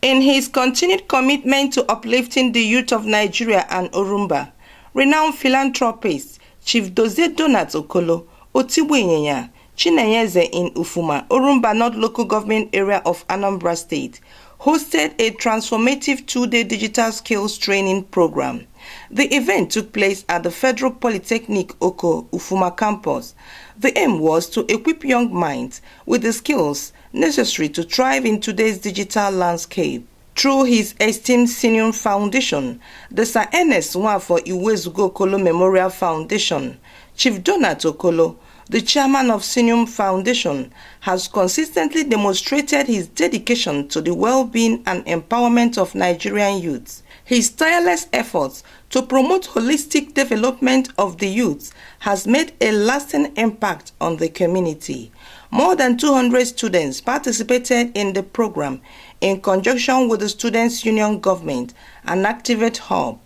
In his continued commitment to uplifting the youth of Nigeria and Orumba, renowned philanthropist Chief Dozie Okolo, Otigbuinyinya, Chinenyeze in Ufuma, Orumba North Local Government Area of Anambra State, hosted a transformative two-day digital skills training program. The event took place at the Federal Polytechnic Okolo, Ufuma campus. The aim was to equip young minds with the skills necessary to thrive in today's digital landscape. Through his esteemed senior foundation, the Sir Ernest Nwafo Iwezugo Okolo Memorial Foundation, Chief Okolo, the chairman of Senior Foundation, has consistently demonstrated his dedication to the well-being and empowerment of Nigerian youths. His tireless efforts to promote holistic development of the youth has made a lasting impact on the community. More than 200 students participated in the program in conjunction with the Students' Union Government and Activate Hub.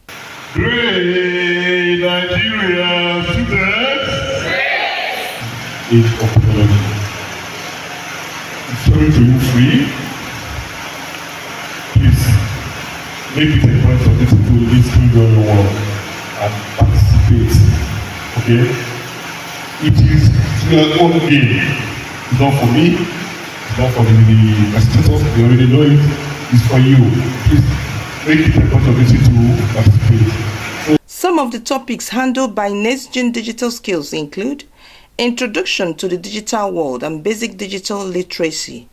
Great Nigeria students! Age of technology. It's sorry to you free. Please make it a point for this to listen very well and participate. Okay? It is your own game. It's not for me, it's not for the students, they already know it. It's for you. Please make it a point of this to participate. Some of the topics handled by Next Gen Digital Skills include Introduction to the Digital World and Basic Digital Literacy,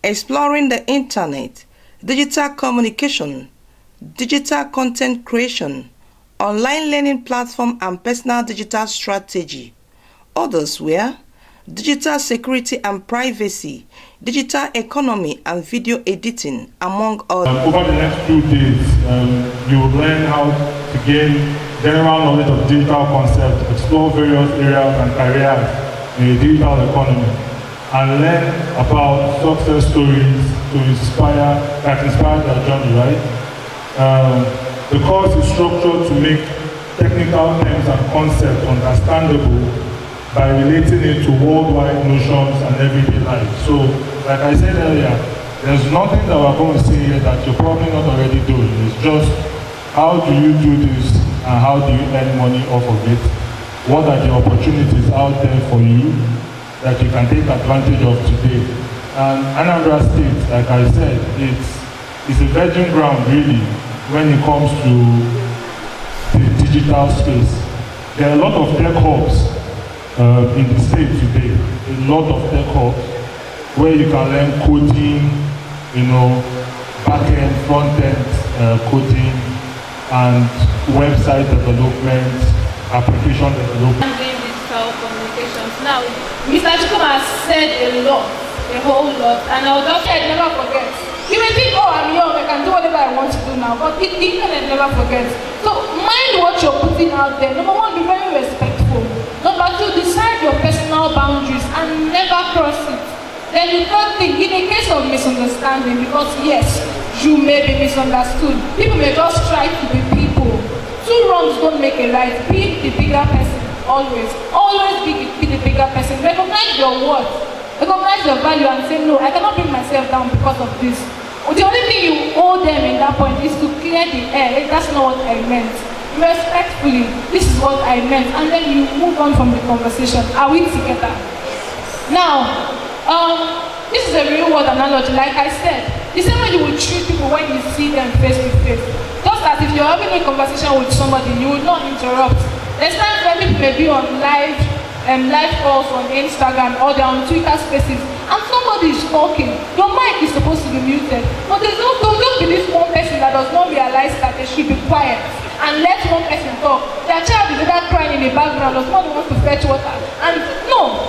Exploring the Internet, Digital Communication, Digital Content Creation, Online Learning Platform and Personal Digital Strategy. Others were Digital Security and Privacy, Digital Economy and Video Editing, among others. Over the next few days, you will learn how to gain general knowledge of digital concepts, explore various areas and careers in the digital economy, and learn about success stories that inspire their journey, right? The course is structured to make technical terms and concepts understandable by relating it to worldwide notions and everyday life. So, like I said earlier, there's nothing that we're going to say here that you're probably not already doing. It's just how do you do this and how do you earn money off of it? What are the opportunities out there for you that you can take advantage of today? And Anambra State, like I said, it's a virgin ground really when it comes to the digital space. There are a lot of tech hubs in the state today, a lot of tech hubs where you can learn coding, back-end, front-end coding, and website development, application development. I'm doing digital communications. Now, Mr. Chukuma has said a whole lot, and I'll just say never forget. You may think, oh, I'm young, I can do whatever I want to do now, but the internet never forgets. So mind what you're putting out there. Number one, be very respectful. Number two, decide your personal boundaries and never cross it. Then the third thing, in a case of misunderstanding, because yes, you may be misunderstood. People may just try to be people. Two wrongs don't make a right. Be the bigger person, always. Always be the bigger person. Recognize your worth. Recognize your value and say, no, I cannot bring myself down because of this. The only thing you owe them in that point is to clear the air. That's not what I meant. Respectfully, this is what I meant. And then you move on from the conversation. Are we together? Now, this is a real world analogy. Like I said, the same way you will treat people when you see them face to face. Just as if you're having a conversation with somebody, you will not interrupt. There's times when people may be on live calls on Instagram or they're on Twitter spaces and somebody is talking. Your mic is supposed to be muted. But there'll just be this one person that does not realize that they should be quiet and let one person talk. Their child is either crying in the background or somebody wants to fetch water. And no.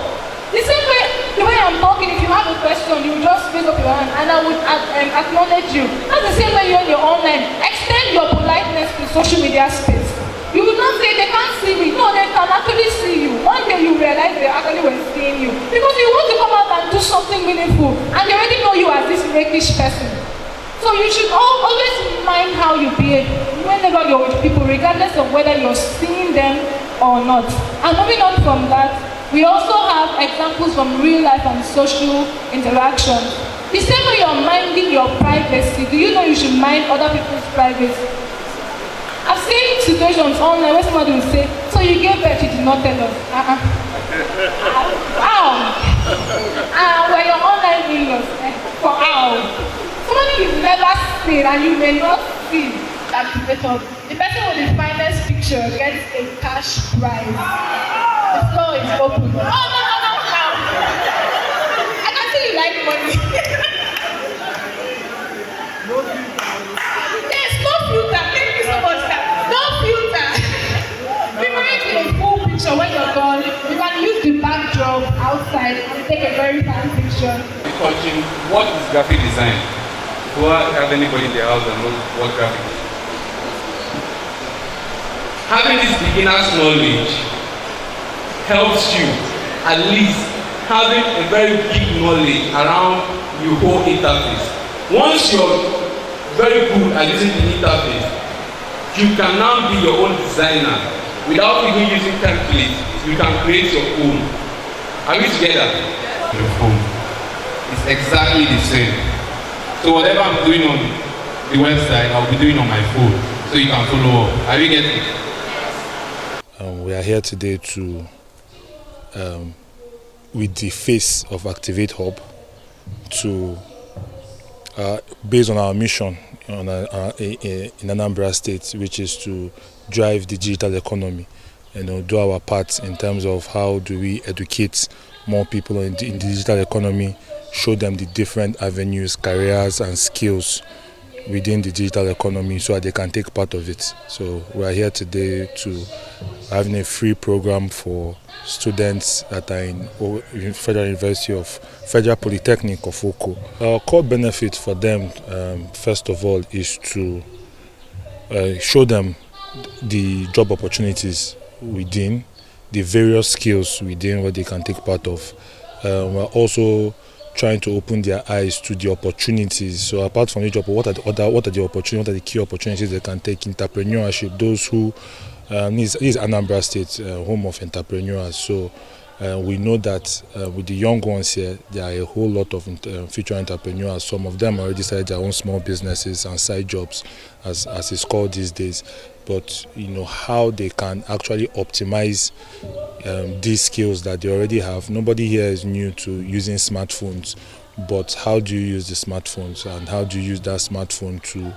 The same way, the way I'm talking, if you have a question, you just raise up your hand and I would acknowledge you. That's the same way you're on your online. Extend your politeness to social media space. You will not say they can't see me. No, they can actually see you. One day you realize they actually were seeing you. Because you want to come out and do something meaningful and they already know you as this rakish person. So you should always mind how you behave whenever you're with people, regardless of whether you're seeing them or not. And moving on from that, We also have examples from real life and social interactions. The same way you're minding your privacy, do you know you should mind other people's privacy? I've seen situations online where somebody will say, so you gave birth, you did not tell us. Wow. We're your online in-laws. Wow. Somebody you've never seen and you may not see. Activator. The person with the finest picture gets a cash prize. The floor is open. Oh, no. I can see you like money. There's no filter. Thank you so much. No filter. Preferably a full picture when you're done. You can use the backdrop outside and take a very fine picture. Touching what is graphic design? Do I have anybody in the house that knows what graphic is? Having this beginner's knowledge helps you at least having a very big knowledge around your whole interface. Once you're very good at using the interface, you can now be your own designer. Without even using templates, you can create your own. Are we together? Your phone. It's exactly the same. So whatever I'm doing on the website, I'll be doing on my phone, so you can follow up. Are we getting it? We are here today to, with the face of Activate Hub, to, based on our mission in Anambra State, which is to drive the digital economy, do our part in terms of how do we educate more people in the digital economy, show them the different avenues, careers and skills within the digital economy so that they can take part of it. So we are here today to having a free program for students that are in Federal University of Federal Polytechnic of Okolo. Our core benefit for them, first of all, is to show them the job opportunities within, the various skills within what they can take part of. We're also trying to open their eyes to the opportunities. So apart from the job, what are the opportunities, what are the key opportunities they can take? Entrepreneurship, those who, this is Anambra State, home of entrepreneurs. So we know that with the young ones here, there are a whole lot of future entrepreneurs. Some of them already started their own small businesses and side jobs, as it's called these days. But how they can actually optimize these skills that they already have. Nobody here is new to using smartphones, but how do you use the smartphones and how do you use that smartphone to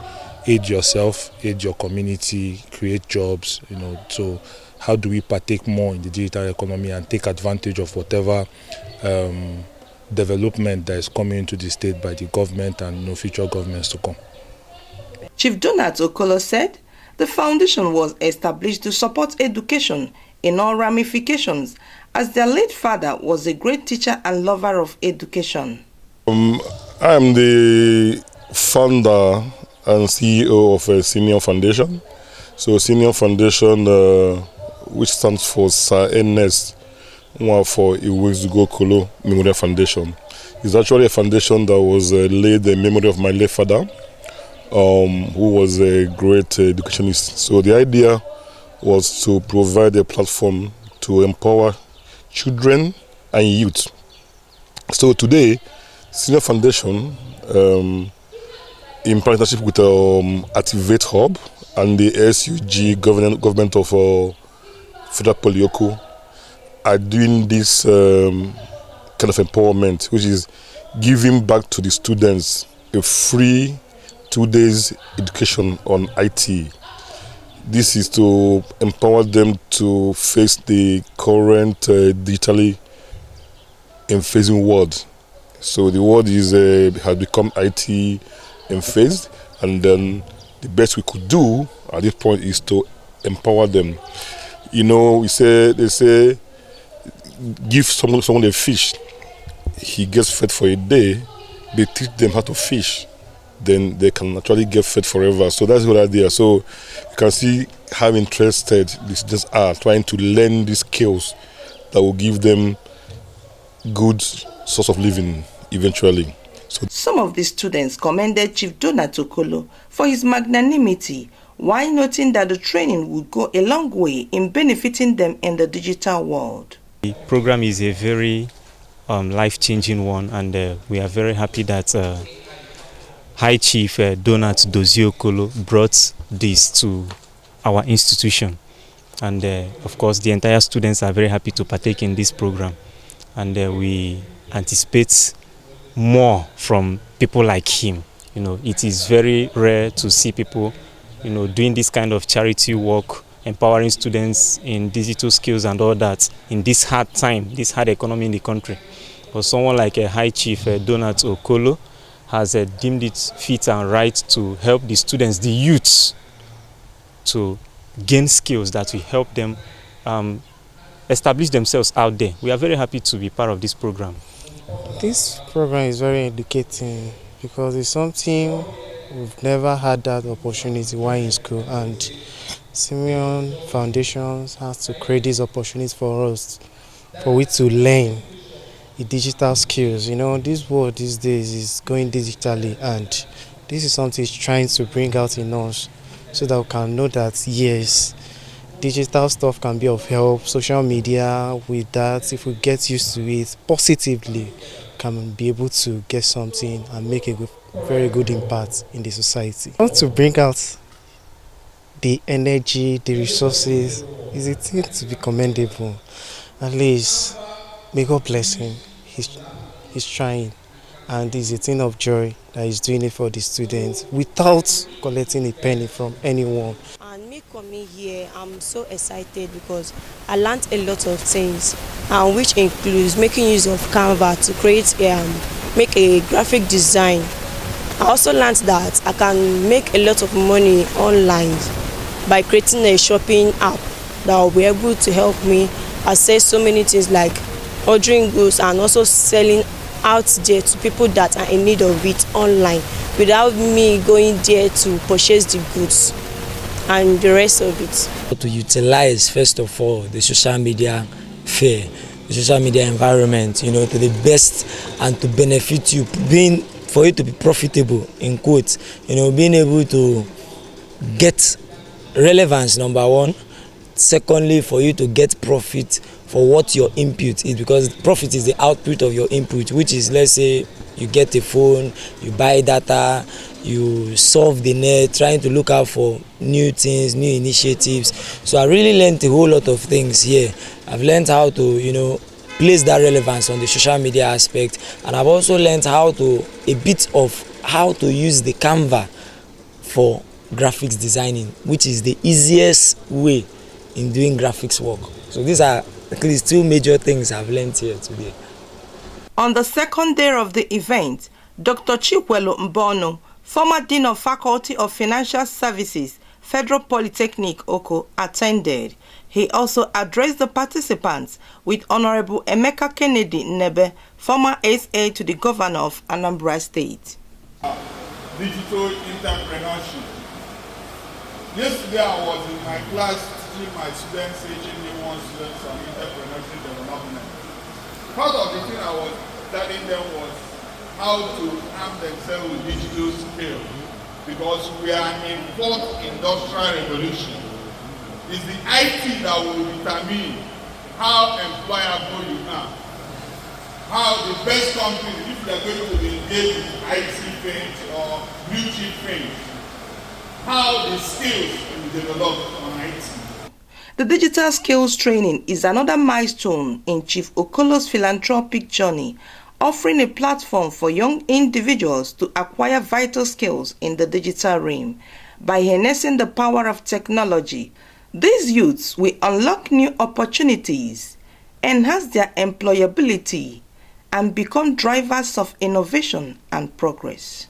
aid yourself, aid your community, create jobs, so how do we partake more in the digital economy and take advantage of whatever development that is coming into the state by the government and future governments to come. Chief Donald Okolo said the foundation was established to support education in all ramifications, as their late father was a great teacher and lover of education. I am the founder and CEO of a senior foundation. So senior foundation, which stands for Sir Ernest for Okolo Memorial Foundation. It's actually a foundation that was laid in memory of my late father, who was a great educationist. So the idea was to provide a platform to empower children and youth. So today, Senior Foundation, in partnership with Activate Hub and the SUG government of Federal Polyoko, are doing this kind of empowerment, which is giving back to the students a free 2 days education on IT. This is to empower them to face the current digitally phasing world. So the world is has become IT phased, and then the best we could do at this point is to empower them. They say, give someone a fish, he gets fed for a day. They teach them how to fish, then they can actually get fed forever. So that's the whole idea. So you can see how interested these students are trying to learn these skills that will give them good source of living eventually. So some of the students commended Chief Donald Okolo for his magnanimity, while noting that the training would go a long way in benefiting them in the digital world. The program is a very life-changing one, and we are very happy that High Chief Donat Dozie Okolo brought this to our institution. And of course, the entire students are very happy to partake in this program. And we anticipate more from people like him. You know, it is very rare to see people, you know, doing this kind of charity work, empowering students in digital skills and all that in this hard time, this hard economy in the country. But someone like a High Chief Donat Okolo has deemed it fit and right to help the students, the youths, to gain skills that will help them establish themselves out there. We are very happy to be part of this program. This program is very educating because it's something we've never had that opportunity while in school, and Simeon Foundations has to create these opportunities for us, for we to learn the digital skills. You know, this world these days is going digitally, and this is something it's trying to bring out in us so that we can know that, yes, digital stuff can be of help. Social media, with that, if we get used to it positively, can be able to get something and make a very good impact in the society. I want to bring out the energy, the resources, is a thing to be commendable. At least, may God bless him. He's trying, and it's a thing of joy that he's doing it for the students without collecting a penny from anyone. And me coming here, I'm so excited because I learned a lot of things, and which includes making use of Canva to create make a graphic design. I also learned that I can make a lot of money online by creating a shopping app that will be able to help me access so many things like ordering goods and also selling out there to people that are in need of it online without me going there to purchase the goods and the rest of it. To utilize, first of all, the social media fair, the social media environment, you know, to the best and to benefit you, for you to be profitable, in quotes, you know, being able to get relevance, number one. Secondly, for you to get profit for what your input is, because profit is the output of your input, which is, let's say, you get a phone, you buy data, you surf the net, trying to look out for new things, new initiatives. So I really learned a whole lot of things here. I've learned how to, you know, place that relevance on the social media aspect, and I've also learned a bit of how to use the Canva for graphics designing, which is the easiest way in doing graphics work. So these are at least two major things I've learned here today. On the second day of the event, Dr. Chikwelo Mbono, former Dean of Faculty of Financial Services, Federal Polytechnic, Oko, attended. He also addressed the participants with Honorable Emeka Kennedy Nebe, former SA to the Governor of Anambra State. Digital entrepreneurship. Yesterday I was in my class teaching my students, HND1 students on entrepreneurship development. Part of the thing I was telling them was how to arm themselves with digital skills, because we are in fourth industrial revolution. It's the IT that will determine how employable you are, how the best company, if you are going to be engaged in IT things or blue chip things, how the skills will be developed on IT. The digital skills training is another milestone in Chief Okolo's philanthropic journey, offering a platform for young individuals to acquire vital skills in the digital realm. By harnessing the power of technology, these youths will unlock new opportunities, enhance their employability, and become drivers of innovation and progress.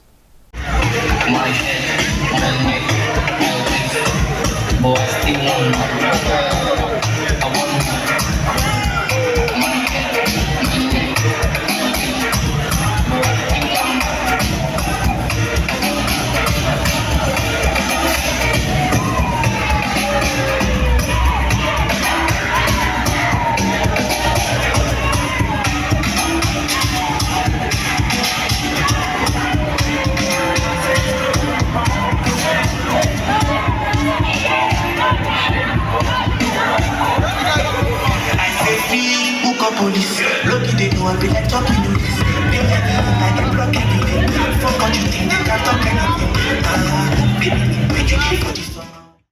I be like talking to this.